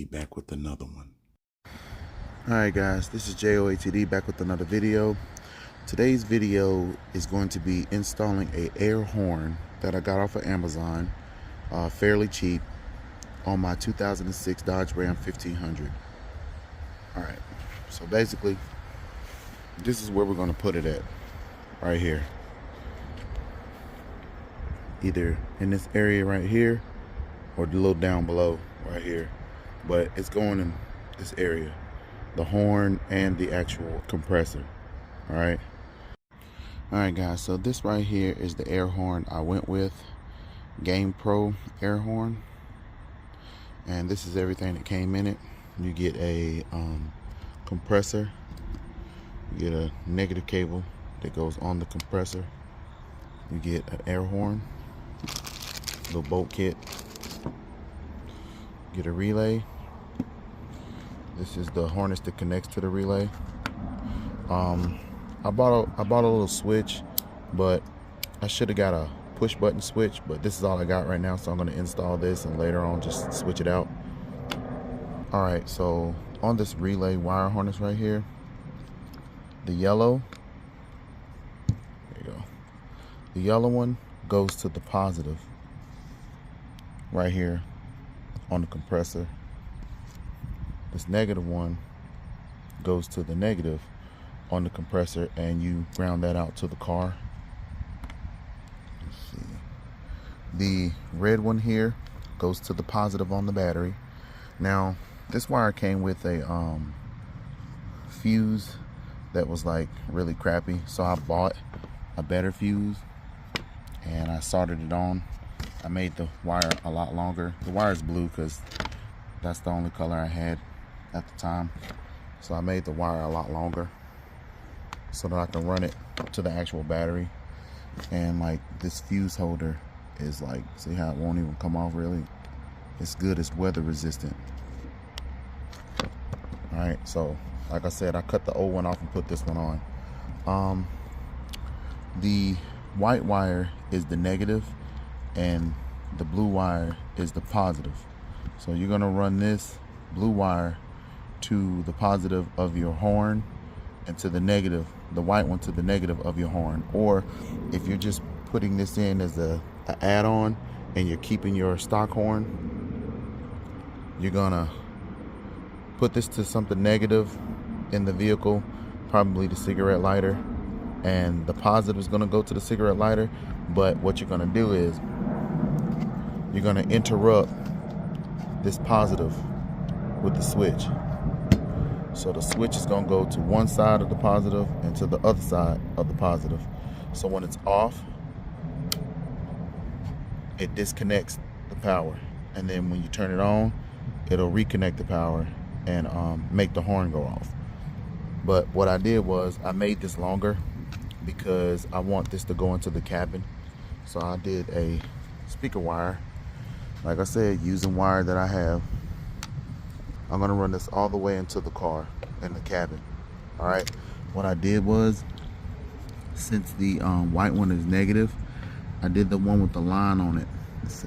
J.O.A.T.D back with another one. Alright guys, this is J.O.A.T.D back with another video. Today's video is going to be installing a air horn that I got off of Amazon, fairly cheap, on my 2006 Dodge Ram 1500. Alright, so basically, this is where we're going to put it at, right here. Either in this area right here, or a little down below right here. But it's going in this area, the horn and the actual compressor. All right guys, so this right here is the air horn I went with, Game Pro air horn, and this is everything that came in it. You get a compressor, you get a negative cable that goes on the compressor, you get an air horn, little bolt kit, get a relay. This is the harness that connects to the relay. I bought a little switch, but I should have got a push button switch, but this is all I got right now, so I'm going to install this and later on just switch it out. Alright, so on this relay wire harness right here, the yellow, there you go, the yellow one goes to the positive right here on the compressor. This negative one goes to the negative on the compressor, and you ground that out to the car. Let's see. The red one here goes to the positive on the battery. Now this wire came with a fuse that was like really crappy, so I bought a better fuse and I soldered it on. I made the wire a lot longer. The wire is blue because that's the only color I had at the time. So I made the wire a lot longer so that I can run it to the actual battery. And like this fuse holder is like, see how it won't even come off really? It's good, it's weather resistant. Alright, so like I said, I cut the old one off and put this one on. The white wire is the negative and the blue wire is the positive. So you're gonna run this blue wire to the positive of your horn and to the negative, the white one to the negative of your horn. Or if you're just putting this in as a add-on and you're keeping your stock horn, you're gonna put this to something negative in the vehicle, probably the cigarette lighter, and the positive is gonna go to the cigarette lighter. But what you're gonna do is you're gonna interrupt this positive with the switch. So the switch is gonna go to one side of the positive and to the other side of the positive. So when it's off, it disconnects the power. And then when you turn it on, it'll reconnect the power and make the horn go off. But what I did was I made this longer because I want this to go into the cabin. So I did a speaker wire. Like I said, using wire that I have, I'm gonna run this all the way into the car in the cabin. All right, what I did was, since the white one is negative, I did the one with the line on it. Let's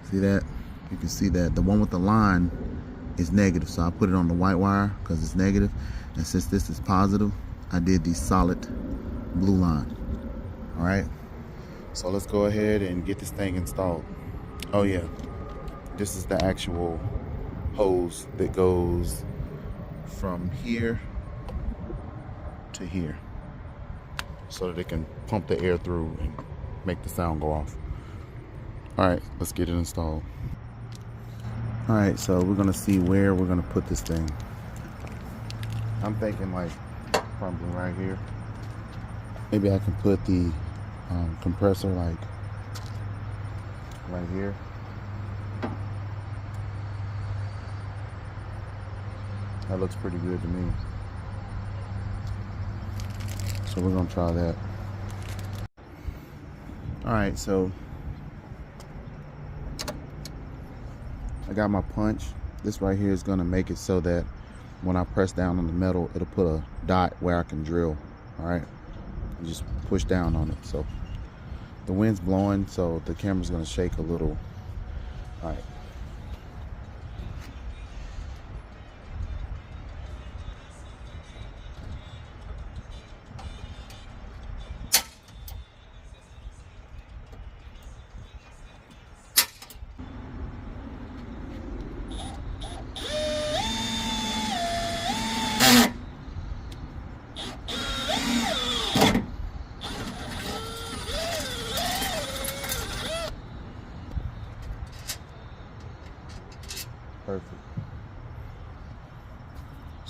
see that? You can see that the one with the line is negative, so I put it on the white wire because it's negative. And since this is positive, I did the solid blue line. All right, so let's go ahead and get this thing installed. Oh yeah, this is the actual hose that goes from here to here so that it can pump the air through and make the sound go off. All right, let's get it installed. All right, so we're gonna see where we're gonna put this thing. I'm thinking like probably right here. Maybe I can put the compressor like right here. That looks pretty good to me. So we're gonna try that. All right, so I got my punch. This right here is gonna make it so that when I press down on the metal, it'll put a dot where I can drill. All right, and just push down on it. So the wind's blowing, so the camera's gonna shake a little. All right.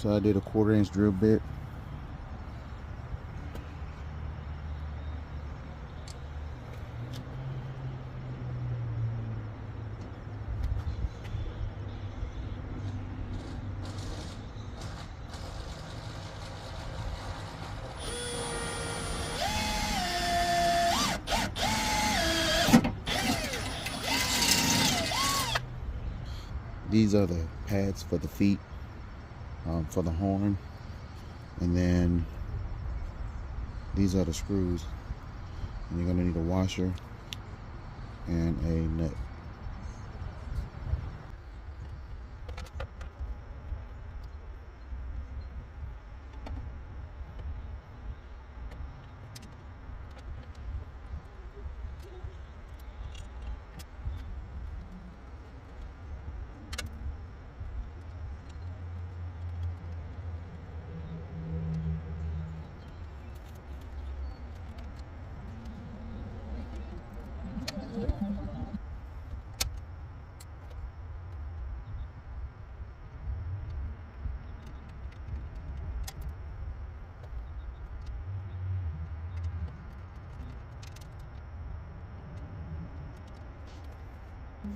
So I did a 1/4 inch drill bit. These are the pads for the feet, for the horn, and then these are the screws. And you're gonna need a washer and a nut.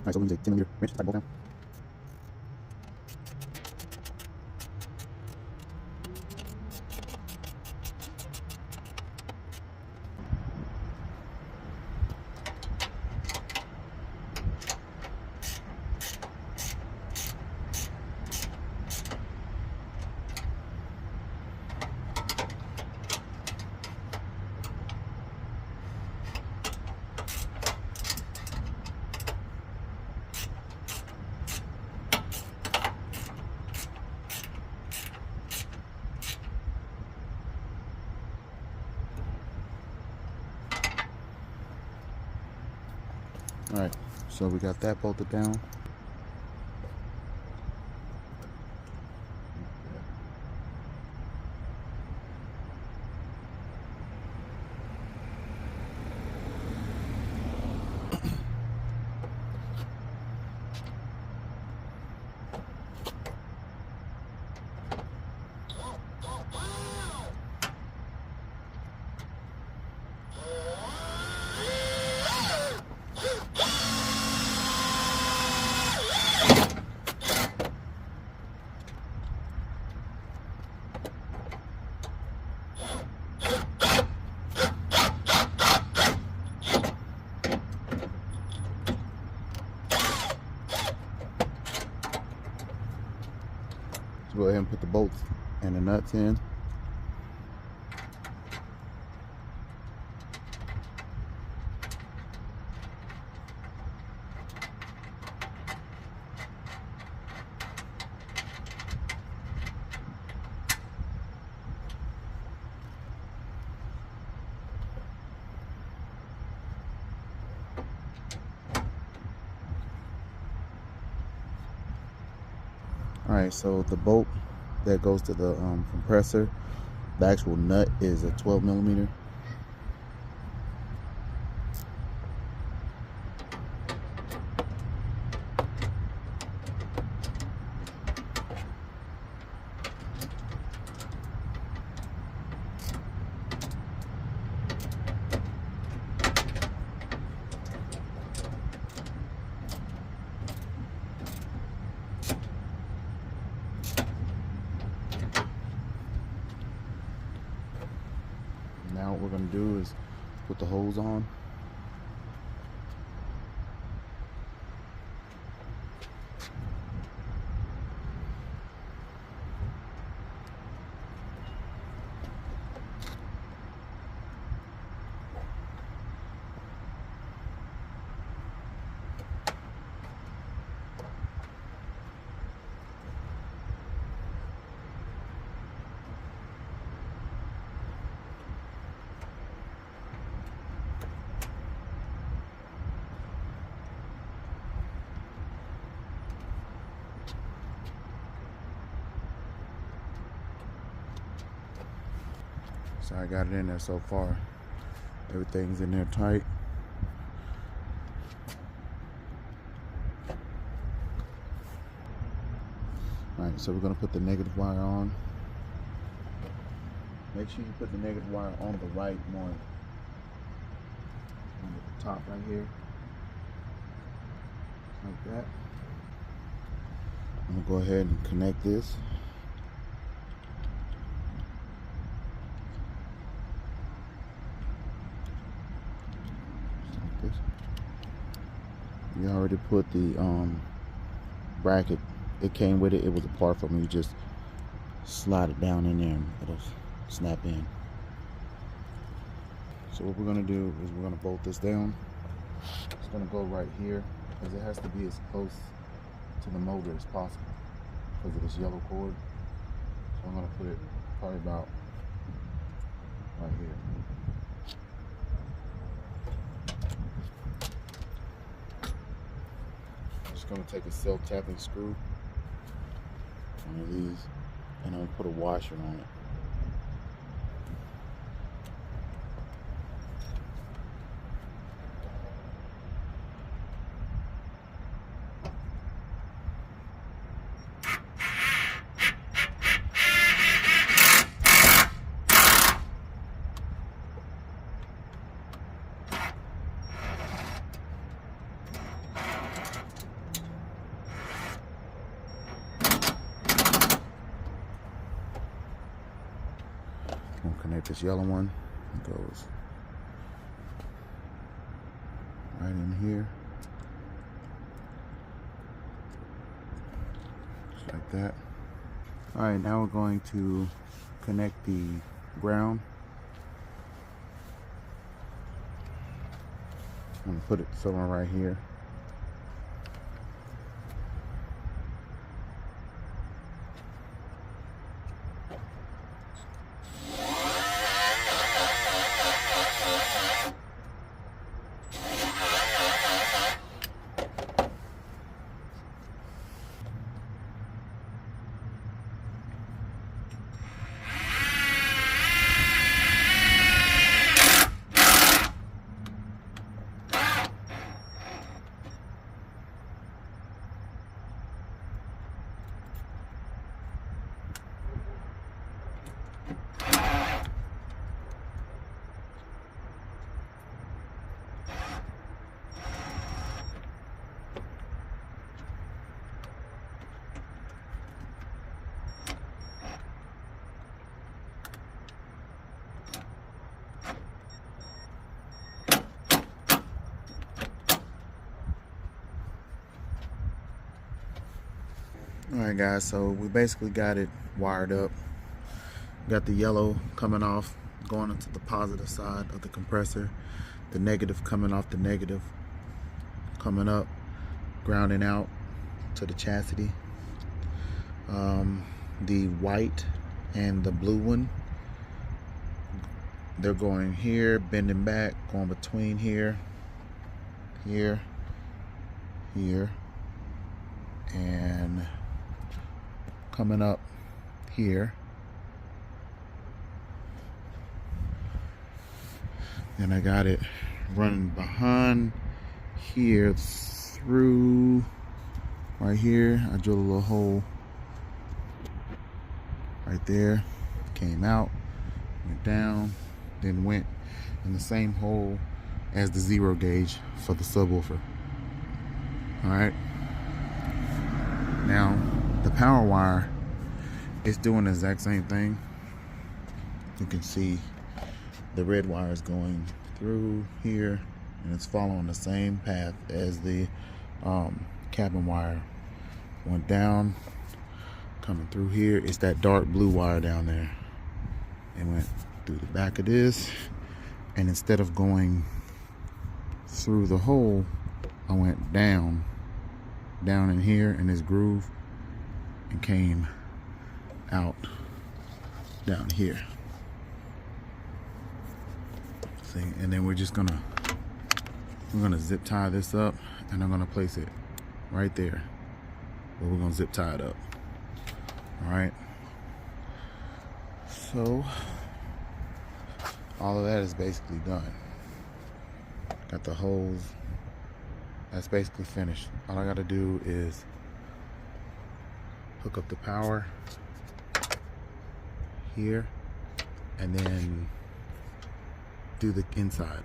Alright, so we use a 10mm wrench to tighten bolt down. Alright, so we got that bolted down. Go ahead and put the bolts and the nuts in. Alright, so the bolt that goes to the compressor, the actual nut is a 12mm. Now what we're going to do is put the hose on. So I got it in there so far. Everything's in there tight. Alright, Alright, so we're gonna put the negative wire on. Make sure you put the negative wire on the right one. On the top right here. Like that. I'm gonna go ahead and connect this. Just like this. We already put the bracket. It came with it. It was a part from me. You just slide it down in there and it'll snap in. So what we're gonna do is we're gonna bolt this down. It's gonna go right here because it has to be as close to the motor as possible because of this yellow cord. So I'm gonna put it probably about right here. I'm just gonna take a self-tapping screw, one of these, and I'm gonna put a washer on it. I'm gonna connect this yellow one. It goes right in here. Just like that. Alright, now we're going to connect the ground. I'm gonna put it somewhere right here. Alright guys, so we basically got it wired up. Got the yellow coming off, going into the positive side of the compressor. The negative coming off the negative, coming up, grounding out to the chassis. The white and the blue one, they're going here, bending back, going between here, here, here, and coming up here. And I got it running behind here through right here. I drilled a little hole right there, came out, went down, then went in the same hole as the 0 gauge for the subwoofer. All right, now the power wire is doing the exact same thing. You can see the red wire is going through here and it's following the same path as the cabin wire. Went down, coming through here. It's that dark blue wire down there. It went through the back of this, and instead of going through the hole, I went down in here in this groove and came out down here. See, and then we're gonna zip tie this up, and I'm gonna place it right there, but we're gonna zip tie it up. All right, so all of that is basically done. Got the holes, that's basically finished. All I gotta do is hook up the power here, and then do the inside.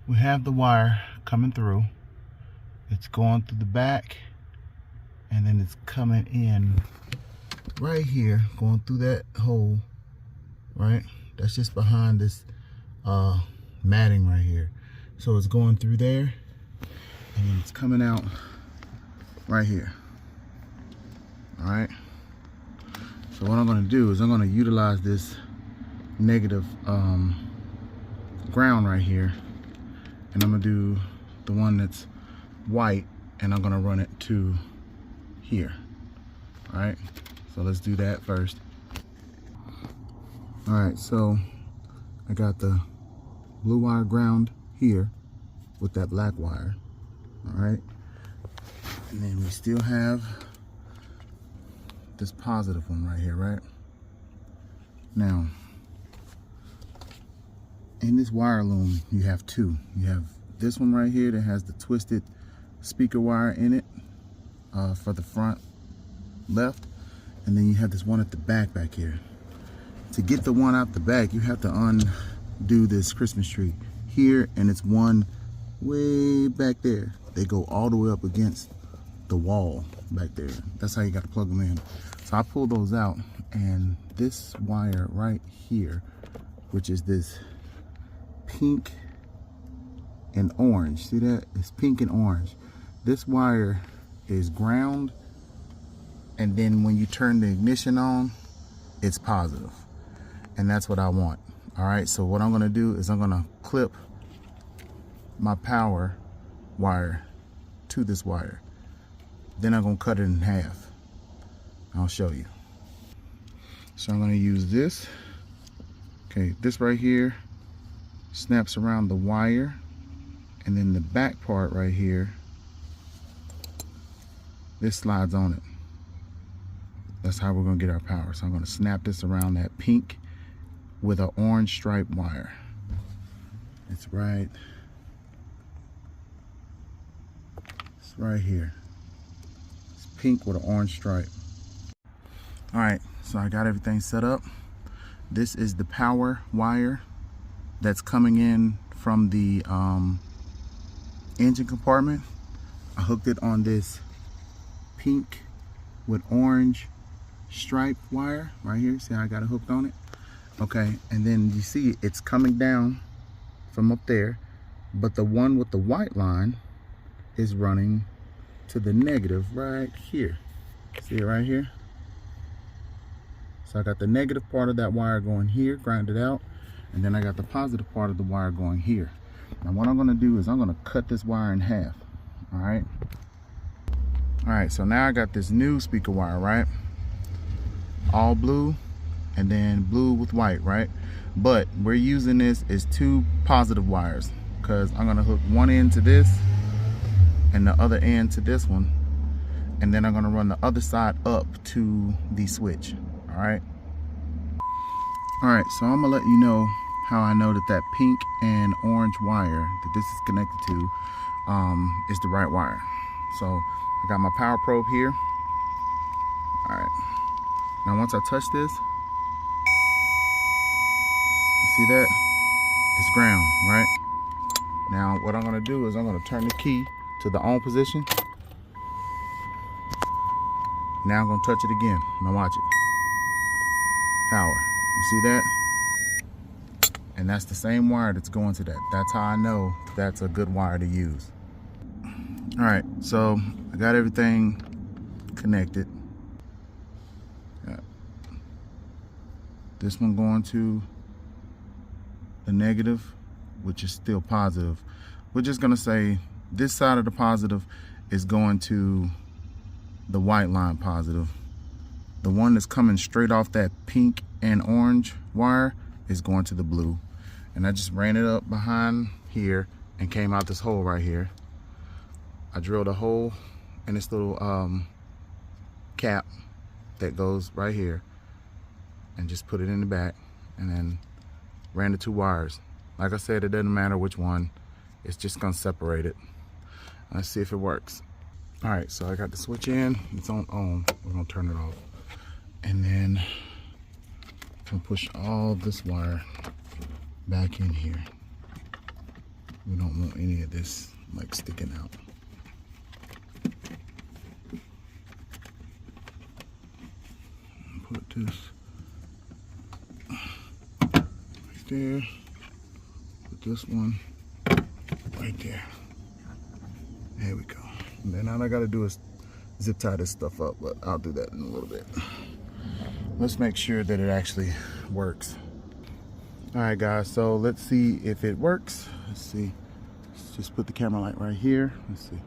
We have the wire coming through. It's going through the back, and then it's coming in right here, going through that hole, right? That's just behind this matting right here. So it's going through there, and then it's coming out right here. All right. So what I'm going to do is I'm going to utilize this negative ground right here, and I'm going to do the one that's white, and I'm going to run it to here. All right. So let's do that first. All right. So I got the blue wire ground here with that black wire. All right. And then we still have this positive one right here, right? Now, in this wire loom, you have two. You have this one right here that has the twisted speaker wire in it for the front left, and then you have this one at the back here. To get the one out the back, you have to undo this Christmas tree here, and it's one way back there. They go all the way up against the wall back there. That's how you got to plug them in. So I pull those out, and this wire right here, which is this pink and orange, see that? It's pink and orange. This wire is ground, and then when you turn the ignition on, it's positive, and that's what I want. All right, so what I'm going to do is I'm going to clip my power wire to this wire. Then I'm going to cut it in half. I'll show you. So I'm going to use this. Okay, this right here snaps around the wire, and then the back part right here, this slides on it. That's how we're going to get our power. So I'm going to snap this around that pink with an orange stripe wire. It's right here. It's pink with an orange stripe. All right, so I got everything set up. This is the power wire that's coming in from the engine compartment. I hooked it on this pink with orange stripe wire right here. See how I got it hooked on it? Okay, and then you see it's coming down from up there, but the one with the white line is running to the negative right here. See it right here? So I got the negative part of that wire going here, grounded out, and then I got the positive part of the wire going here. Now what I'm gonna do is I'm gonna cut this wire in half, all right? All right, so now I got this new speaker wire, right? All blue, and then blue with white, right? But we're using this as two positive wires, because I'm gonna hook one end to this and the other end to this one, and then I'm gonna run the other side up to the switch. All right. All right, so I'm gonna let you know how I know that that pink and orange wire that this is connected to is the right wire. So I got my power probe here. All right. Now once I touch this, you see that? It's ground, right? Now what I'm gonna do is I'm gonna turn the key to the on position. Now I'm gonna touch it again. Now watch it. Power. You see that? And that's the same wire that's going to that. That's how I know that's a good wire to use. All right, so I got everything connected. Got this one going to the negative, which is still positive. We're just gonna say this side of the positive is going to the white line positive. The one that's coming straight off that pink and orange wire is going to the blue. And I just ran it up behind here and came out this hole right here. I drilled a hole in this little cap that goes right here and just put it in the back, and then ran the two wires. Like I said, it doesn't matter which one, it's just gonna separate it. Let's see if it works. All right, so I got the switch in, it's on. We're gonna turn it off. And then we'll push all this wire back in here. We don't want any of this like sticking out. Put this right there. Put this one right there. There we go. And then all I gotta do is zip tie this stuff up, but I'll do that in a little bit. Let's make sure that it actually works. All right, guys, so let's see if it works. Let's see. Let's just put the camera light right here. Let's see.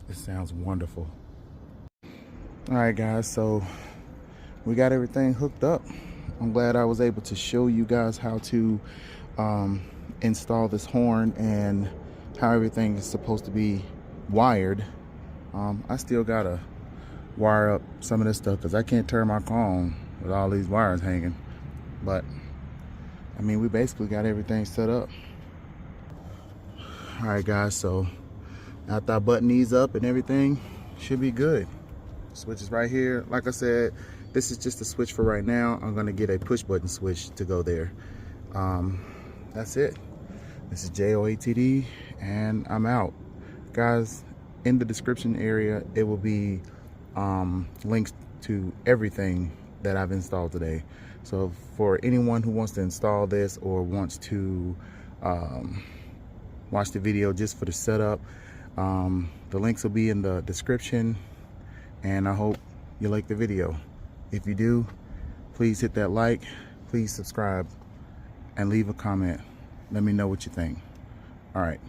It sounds wonderful. All right, guys, so we got everything hooked up. I'm glad I was able to show you guys how to install this horn and how everything is supposed to be wired. I still gotta wire up some of this stuff because I can't turn my car on with all these wires hanging. But I mean, we basically got everything set up. All right, guys, so after I button these up and everything, should be good. Switch is right here. Like I said, this is just a switch for right now. I'm gonna get a push button switch to go there. That's it. This is J.O.A.T.D. and I'm out. Guys, in the description area, it will be links to everything that I've installed today. So for anyone who wants to install this or wants to watch the video just for the setup, the links will be in the description, and I hope you like the video. If you do, please hit that like, please subscribe, and leave a comment. Let me know what you think. All right.